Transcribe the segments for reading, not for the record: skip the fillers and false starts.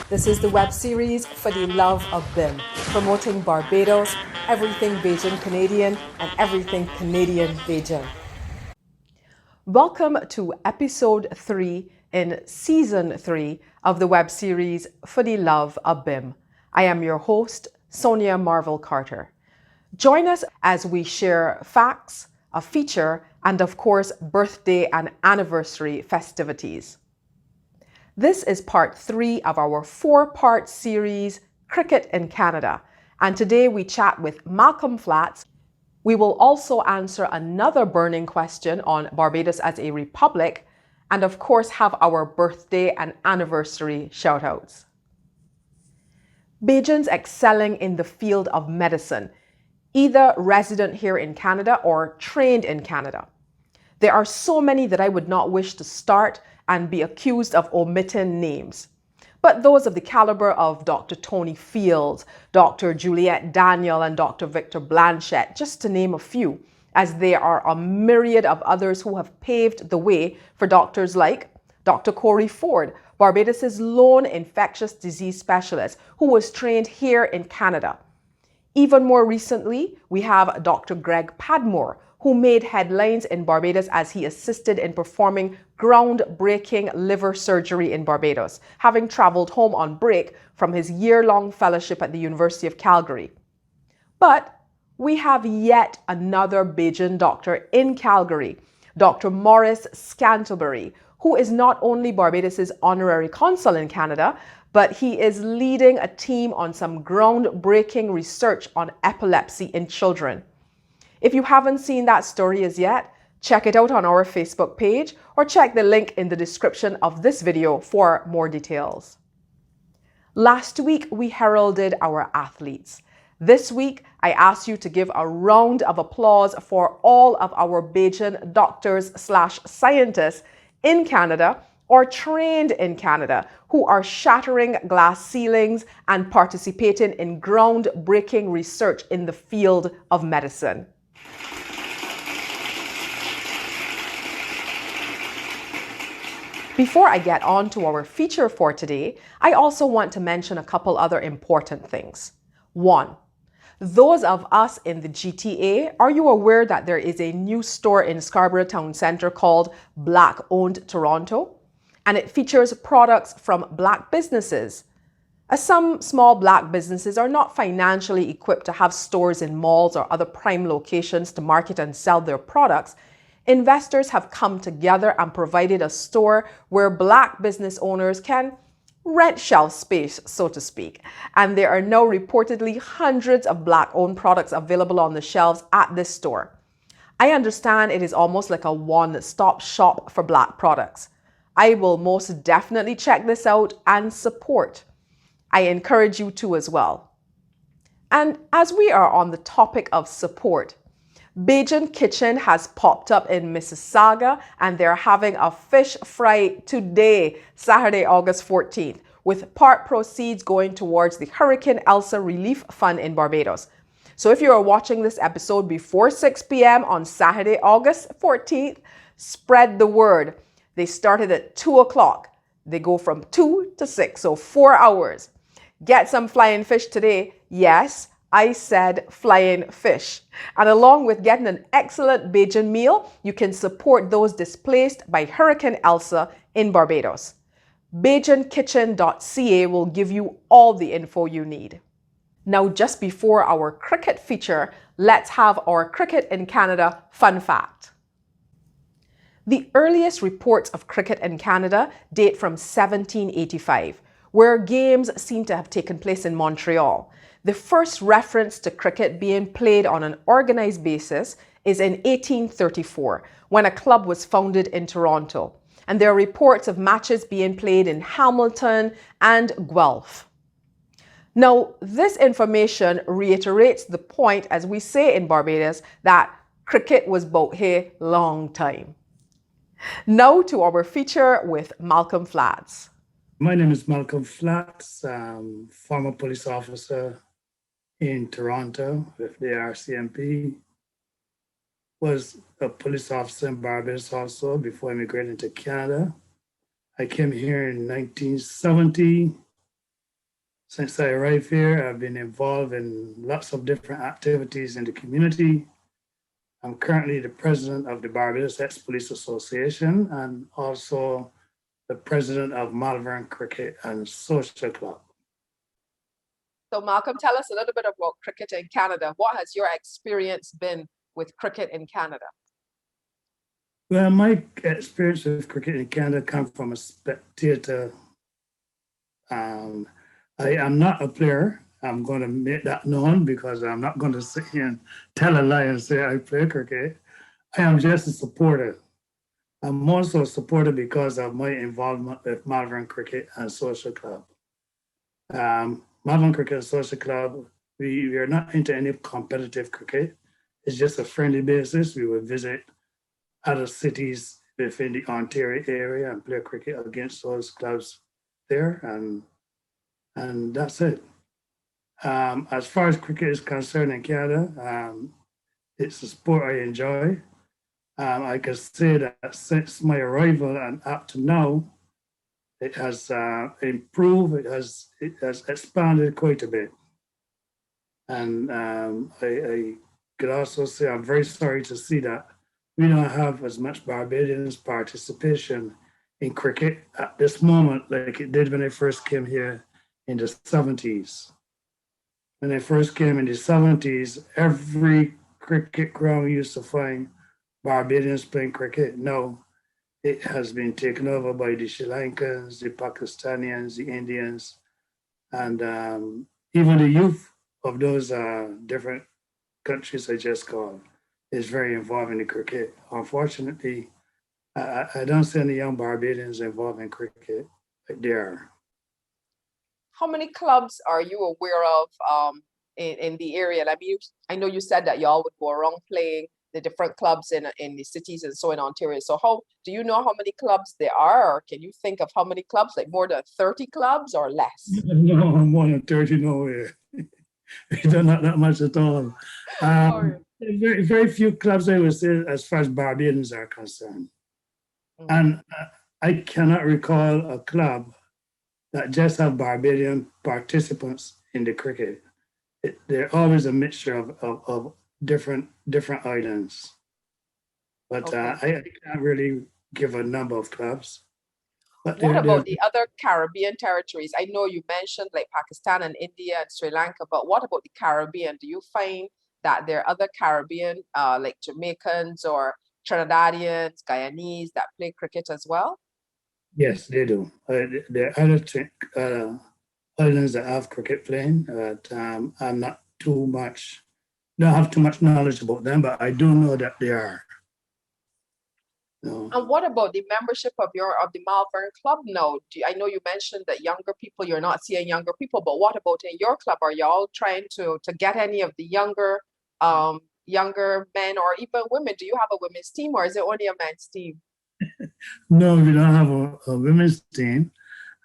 This is the web series for the love of BIM, promoting Barbados, everything Bajan Canadian, and everything Canadian Bajan. Welcome to episode 3 in season 3 of the web series for the love of BIM. I am your host, Sonia Marvel Carter. Join us as we share facts, a feature, and of course, birthday and anniversary festivities. This is part 3 of our 4-part series, Cricket in Canada. And today we chat with Malcolm Flats. We will also answer another burning question on Barbados as a republic, and of course have our birthday and anniversary shoutouts. Bajans excelling in the field of medicine, either resident here in Canada or trained in Canada. There are so many that I would not wish to start and be accused of omitting names. But those of the caliber of Dr. Tony Fields, Dr. Juliette Daniel, and Dr. Victor Blanchette, just to name a few, as there are a myriad of others who have paved the way for doctors like Dr. Corey Ford, Barbados' lone infectious disease specialist, who was trained here in Canada. Even more recently, we have Dr. Greg Padmore, who made headlines in Barbados as he assisted in performing groundbreaking liver surgery in Barbados, having traveled home on break from his year-long fellowship at the University of Calgary. But we have yet another Bajan doctor in Calgary, Dr. Maurice Scantlebury, who is not only Barbados' honorary consul in Canada, but he is leading a team on some groundbreaking research on epilepsy in children. If you haven't seen that story as yet, check it out on our Facebook page or check the link in the description of this video for more details. Last week, we heralded our athletes. This week, I asked you to give a round of applause for all of our Bajan doctors/scientists in Canada or trained in Canada who are shattering glass ceilings and participating in groundbreaking research in the field of medicine. Before I get on to our feature for today, I also want to mention a couple other important things. 1. Those of us in the GTA, are you aware that there is a new store in Scarborough Town Centre called Black Owned Toronto? And it features products from Black businesses. As some small Black businesses are not financially equipped to have stores in malls or other prime locations to market and sell their products, investors have come together and provided a store where Black business owners can rent shelf space, so to speak. And there are now reportedly hundreds of Black-owned products available on the shelves at this store. I understand it is almost like a one-stop shop for Black products. I will most definitely check this out and support. I encourage you to as well. And as we are on the topic of support, Bajan Kitchen has popped up in Mississauga and they're having a fish fry today, Saturday, August 14th, with part proceeds going towards the Hurricane Elsa Relief Fund in Barbados. So if you are watching this episode before 6 p.m. on Saturday, August 14th, spread the word. They started at 2 o'clock. They go from 2 to 6, so 4 hours. Get some flying fish today. Yes, I said flying fish. And along with getting an excellent Bajan meal, you can support those displaced by Hurricane Elsa in Barbados. BajanKitchen.ca will give you all the info you need. Now, just before our cricket feature, let's have our Cricket in Canada fun fact. The earliest reports of cricket in Canada date from 1785, where games seem to have taken place in Montreal. The first reference to cricket being played on an organized basis is in 1834, when a club was founded in Toronto. And there are reports of matches being played in Hamilton and Guelph. Now, this information reiterates the point, as we say in Barbados, that cricket was bout here long time. Now to our feature with Malcolm Flats. My name is Malcolm Flats, former police officer in Toronto with the RCMP. Was a police officer in Barbados also before immigrating to Canada. I came here in 1970 Since I arrived here, I've been involved in lots of different activities in the community. I'm currently the president of the Barbados Ex-Police Association and also the president of Malvern Cricket and Social Club. So Malcolm, tell us a little bit about cricket in Canada. What has your experience been with cricket in Canada? Well, my experience with cricket in Canada comes from a spectator. I am not a player. I'm going to make that known because I'm not going to sit here and tell a lie and say I play cricket. I am just a supporter. I'm also a supporter because of my involvement with Malvern Cricket and Social Club. Malvern Cricket and Social Club, we are not into any competitive cricket. It's just a friendly basis. We will visit other cities within the Ontario area and play cricket against those clubs there, and that's it. As far as cricket is concerned in Canada, it's a sport I enjoy. I can say that since my arrival and up to now, it has improved. It has expanded quite a bit, and I could also say I'm very sorry to see that we don't have as much Barbadians participation in cricket at this moment like it did when I first came here in the 70s. When I first came in the 70s, every cricket ground used to find Barbadians playing cricket. Now it has been taken over by the Sri Lankans, the Pakistanians, the Indians, and even the youth of those different countries I just called is very involved in the cricket. Unfortunately, I don't see any young Barbadians involved in cricket like they are. How many clubs are you aware of in the area? I mean, I know you said that y'all would go around playing the different clubs in the cities and so in Ontario. So how do you know how many clubs there are? Or can you think of how many clubs, like more than 30 clubs or less? No, more than 30, no way. Not that much at all. Very, very few clubs, I would say, as far as Barbadians are concerned. Mm-hmm. And I cannot recall a club that just have Barbadian participants in the cricket. They're always a mixture of different islands. But I can't really give a number of clubs. But what about the other Caribbean territories? I know you mentioned like Pakistan and India and Sri Lanka, but what about the Caribbean? Do you find that there are other Caribbean, like Jamaicans or Trinidadians, Guyanese that play cricket as well? Yes, they do. There are other islands that have cricket playing, but I'm not don't have too much knowledge about them, but I do know that they are. No. And what about the membership of the Malvern Club now? I know you mentioned that younger people, you're not seeing younger people, but what about in your club? Are y'all trying to get any of the younger men or even women? Do you have a women's team or is it only a men's team? No, we don't have a women's team.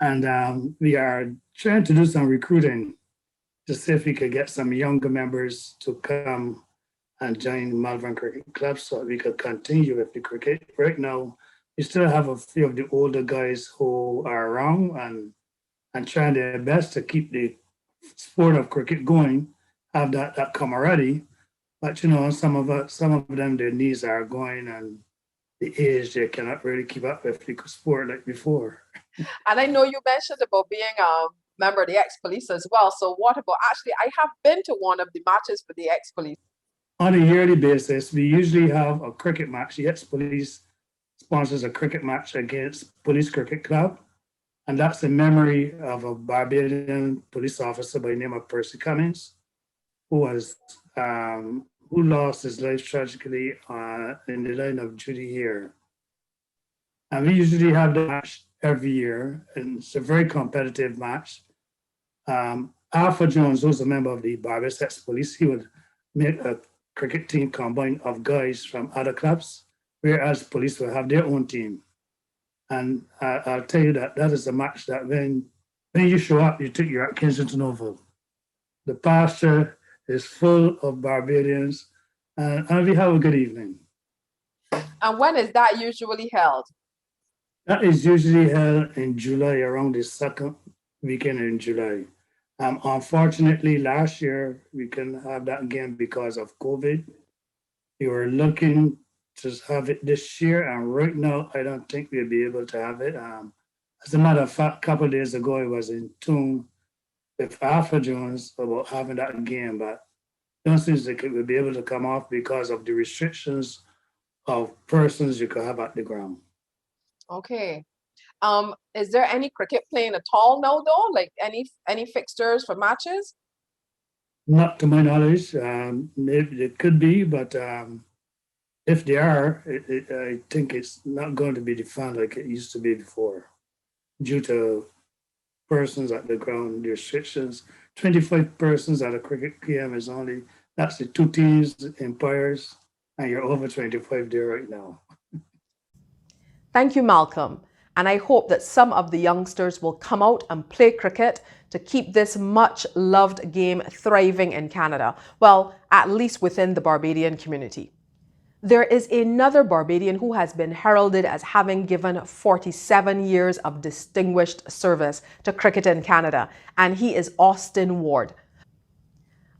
And we are trying to do some recruiting to see if we could get some younger members to come and join Malvern Cricket Club so we could continue with the cricket. Right now, we still have a few of the older guys who are around and trying their best to keep the sport of cricket going, have that camaraderie. But you know, some of them, their knees are going and the age, they cannot really keep up with the sport like before. And I know you mentioned about being a member of the ex-police as well. So what about, actually, I have been to one of the matches for the ex-police. On a yearly basis, we usually have a cricket match. The ex-police sponsors a cricket match against Police Cricket Club. And that's in memory of a Barbadian police officer by the name of Percy Cummings, who lost his life tragically in the line of duty here. And we usually have the match every year, and it's a very competitive match. Alpha Jones, who's a member of the Barbados Ex-Police, he would make a cricket team combined of guys from other clubs, whereas police will have their own team. And I'll tell you that is a match that when you show up, you're at Kensington Oval. The pasture is full of Barbadians, and we have a good evening. And when is that usually held? That is usually held in July, around the second weekend in July. Unfortunately, last year we couldn't have that again because of COVID. We were looking to have it this year, and right now I don't think we'll be able to have it. As a matter of fact, a couple of days ago, I was in tune with Alpha Jones about having that game, but don't seem like it will be able to come off because of the restrictions of persons you could have at the ground. Okay. Is there any cricket playing at all now, though? Like any fixtures for matches? Not to my knowledge. Maybe it could be, but if they are, I think it's not going to be defined like it used to be before, due to persons at the ground, the restrictions. 25 persons at a cricket game is only, that's the two teams, umpires, and you're over 25 there right now. Thank you, Malcolm. And I hope that some of the youngsters will come out and play cricket to keep this much loved game thriving in Canada. Well, at least within the Barbadian community. There is another Barbadian who has been heralded as having given 47 years of distinguished service to cricket in Canada, and he is Austin Ward.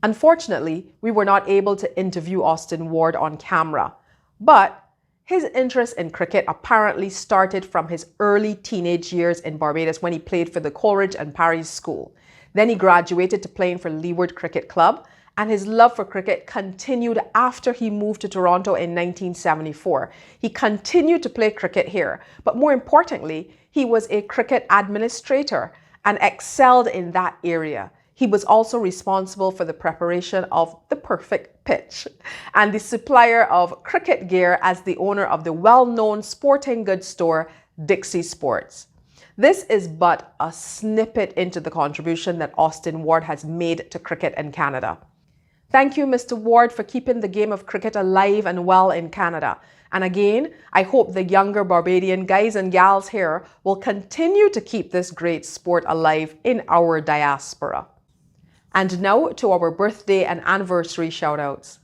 Unfortunately, we were not able to interview Austin Ward on camera, but his interest in cricket apparently started from his early teenage years in Barbados when he played for the Coleridge and Parry School. Then he graduated to playing for Leeward Cricket Club, and his love for cricket continued after he moved to Toronto in 1974. He continued to play cricket here, but more importantly, he was a cricket administrator and excelled in that area. He was also responsible for the preparation of the perfect pitch and the supplier of cricket gear as the owner of the well-known sporting goods store, Dixie Sports. This is but a snippet into the contribution that Austin Ward has made to cricket in Canada. Thank you, Mr. Ward, for keeping the game of cricket alive and well in Canada. And again, I hope the younger Barbadian guys and gals here will continue to keep this great sport alive in our diaspora. And now to our birthday and anniversary shoutouts.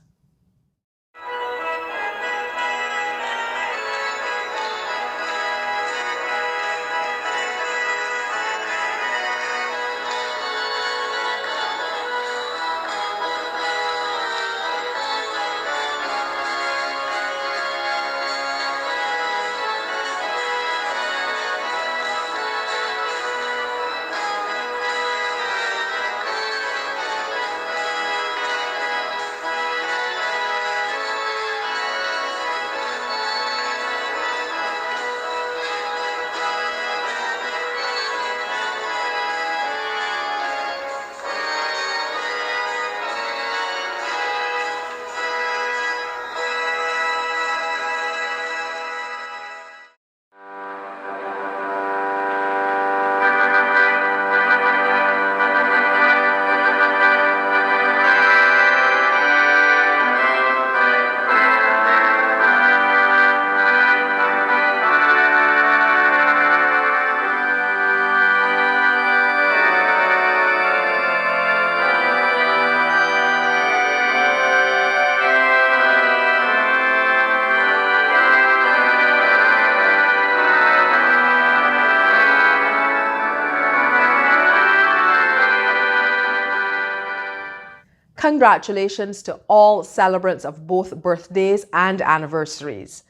Congratulations to all celebrants of both birthdays and anniversaries.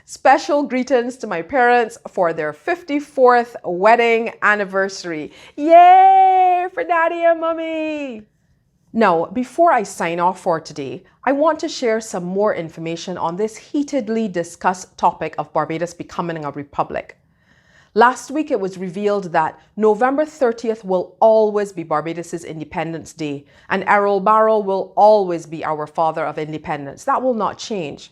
Special greetings to my parents for their 54th wedding anniversary. Yay for Daddy and Mommy! Now, before I sign off for today, I want to share some more information on this heatedly discussed topic of Barbados becoming a republic. Last week, it was revealed that November 30th will always be Barbados' Independence Day, and Errol Barrow will always be our father of independence. That will not change.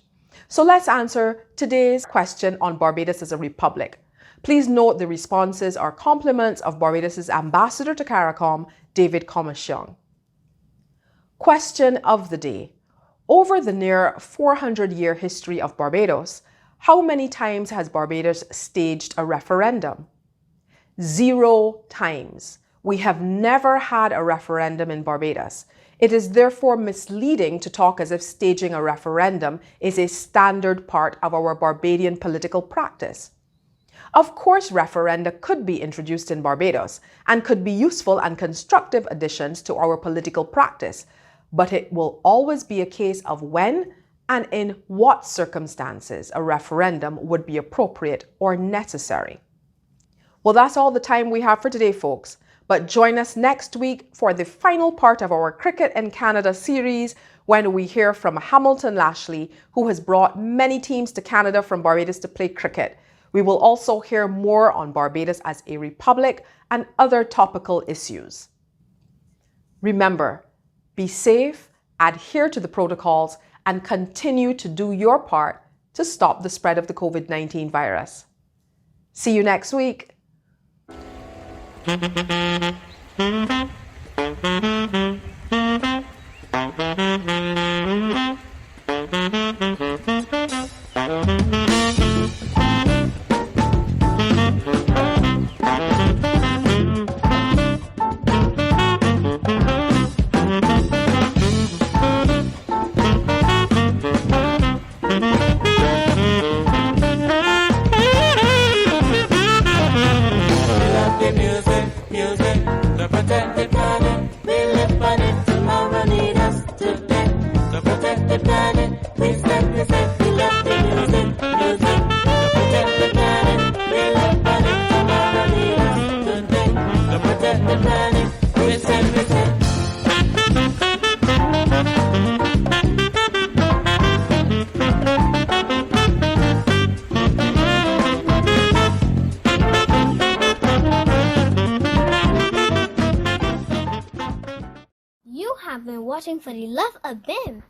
So let's answer today's question on Barbados as a republic. Please note the responses are compliments of Barbados' ambassador to CARICOM, David Commission. Question of the day. Over the near 400-year history of Barbados, how many times has Barbados staged a referendum? 0 times. We have never had a referendum in Barbados. It is therefore misleading to talk as if staging a referendum is a standard part of our Barbadian political practice. Of course, referenda could be introduced in Barbados and could be useful and constructive additions to our political practice, but it will always be a case of when and in what circumstances a referendum would be appropriate or necessary. Well, that's all the time we have for today, folks. But join us next week for the final part of our Cricket in Canada series when we hear from Hamilton Lashley, who has brought many teams to Canada from Barbados to play cricket. We will also hear more on Barbados as a republic and other topical issues. Remember, be safe, adhere to the protocols, and continue to do your part to stop the spread of the COVID-19 virus. See you next week. You have been watching Fuhdeloveuhbim.